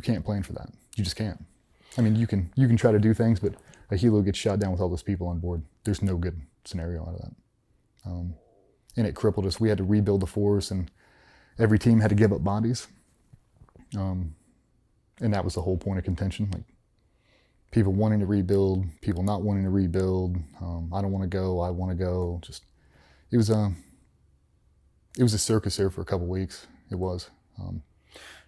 can't plan for that. You just can't. I mean, you can try to do things, but a helo gets shot down with all those people on board. There's no good scenario out of that. And it crippled us. We had to rebuild the force, and every team had to give up bodies. And that was the whole point of contention. Like, people wanting to rebuild, people not wanting to rebuild. I don't want to go. I want to go. Just, it was a circus there for a couple weeks. It was. Do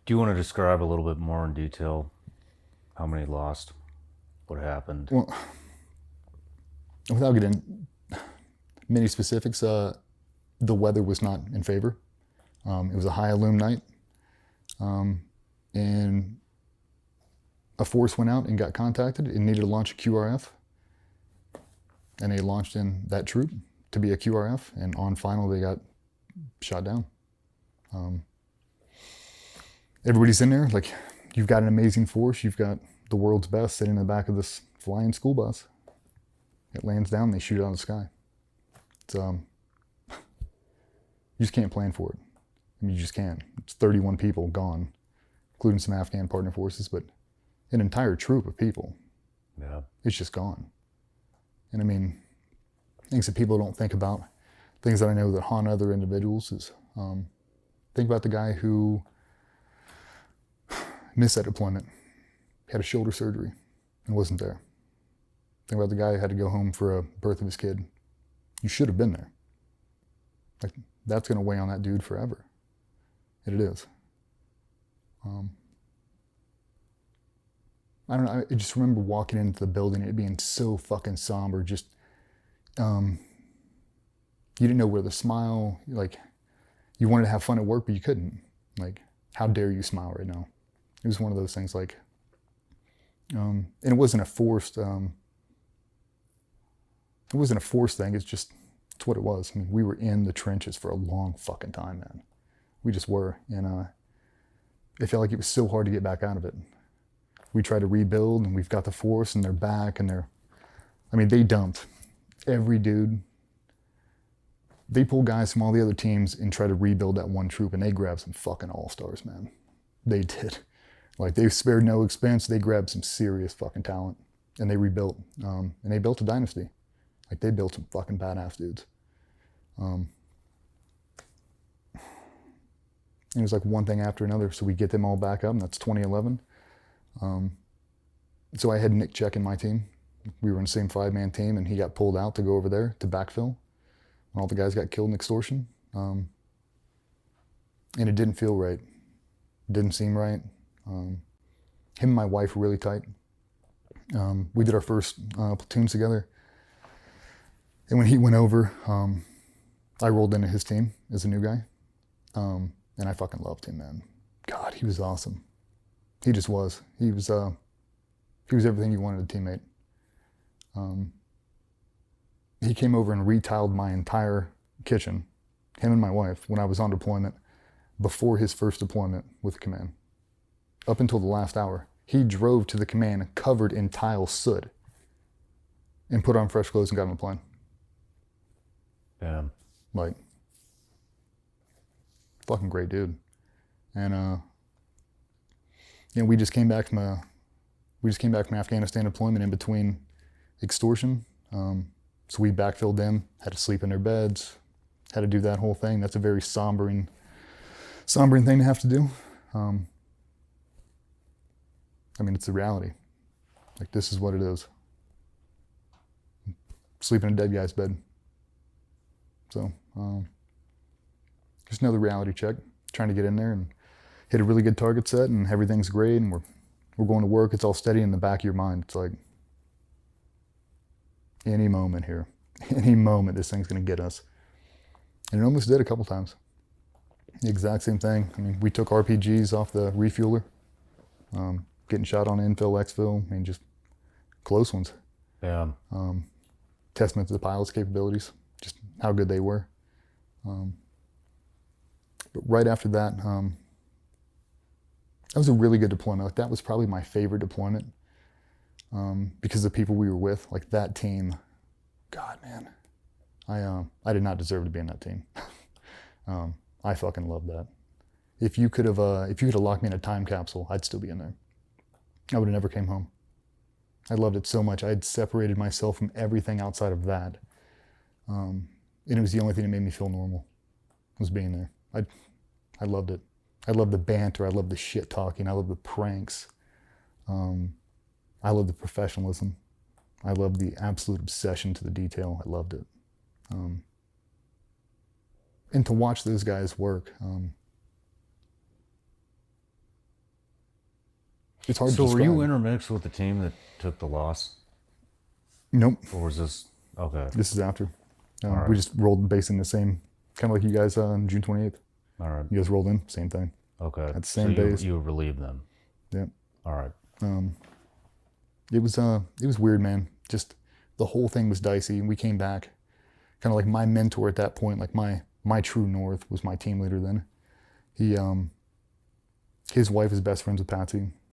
you want to describe a little bit more in detail how many lost, what happened? Well, without getting many specifics, the weather was not in favor. It was a high illume night, and a force went out and got contacted and needed to launch a QRF, and they launched in that troop to be a QRF, and on final they got shot down. Everybody's in there, like, you've got an amazing force, you've got the world's best sitting in the back of this flying school bus. It lands down, they shoot it out of the sky. It's, you just can't plan for it. I mean, you just can't. It's 31 people gone, including some Afghan partner forces, but an entire troop of people. Yeah. It's just gone. And I mean, things that people don't think about, things that I know that haunt other individuals is, think about the guy who missed that deployment, had a shoulder surgery and wasn't there. Think about the guy who had to go home for a birth of his kid. You should have been there. Like, that's gonna weigh on that dude forever. And it is. I don't know, I just remember walking into the building, it being so fucking somber, just, you didn't know where to smile, like, you wanted to have fun at work, but you couldn't. Like, how dare you smile right now? It was one of those things, like, and it wasn't a forced thing, it's what it was. I mean, we were in the trenches for a long fucking time, man. We just were, and it felt like it was so hard to get back out of it. We tried to rebuild, and we've got the force, and they're back, and I mean, they dumped every dude. They pulled guys from all the other teams and tried to rebuild that one troop, and they grabbed some fucking all-stars, man. They did. Like, they spared no expense. They grabbed some serious fucking talent, and they rebuilt. And they built a dynasty. Like, they built some fucking badass dudes. And it was like one thing after another. So we get them all back up, and that's 2011. So I had Nick checking my team. We were in the same 5-man team, and he got pulled out to go over there to backfill when all the guys got killed in extortion. And it didn't feel right. It didn't seem right. Him and my wife were really tight. We did our first platoons together. And when he went over, I rolled into his team as a new guy. And I fucking loved him, man. God, he was awesome. He just was. He was everything you wanted a teammate. He came over and retiled my entire kitchen, him and my wife, when I was on deployment, before his first deployment with the command. Up until the last hour, he drove to the command covered in tile soot and put on fresh clothes and got on the plane. Yeah. Like, fucking great dude. And we just came back from Afghanistan deployment in between extortion. So we backfilled them, had to sleep in their beds, had to do that whole thing. That's a very sombering thing to have to do. I mean, it's the reality. Like, this is what it is. Sleep in a dead guy's bed. So, just another reality check, trying to get in there and hit a really good target set, and everything's great, and we're going to work, it's all steady in the back of your mind. It's like, any moment here, any moment this thing's gonna get us. And it almost did a couple times. The exact same thing. I mean, we took RPGs off the refueler, getting shot on infill, exfil, I mean, just close ones. Yeah. Testament to the pilot's capabilities, just how good they were. But right after that, that was a really good deployment. Like, that was probably my favorite deployment, because the people we were with, like that team, God, man, I did not deserve to be in that team. I fucking loved that. If you could have locked me in a time capsule, I'd still be in there. I would have never came home. I loved it so much. I had separated myself from everything outside of that. And it was the only thing that made me feel normal, was being there. I loved it. I loved the banter. I loved the shit talking. I loved the pranks. I loved the professionalism. I loved the absolute obsession to the detail. I loved it. And to watch those guys work, it's hard to So describe. were you intermixed with the team that took the loss? Nope. Or was this, okay, This is after. Alright. We just rolled base in the same, kind of like you guys on June 28th. all right, You guys rolled in, same thing. okay. At the same so base. you relieved them. Yep. All right. It was weird, man. Just the whole thing was dicey. We came back, kind of like my mentor at that point, like my true north was my team leader then. He, his wife is best friends with Patsy.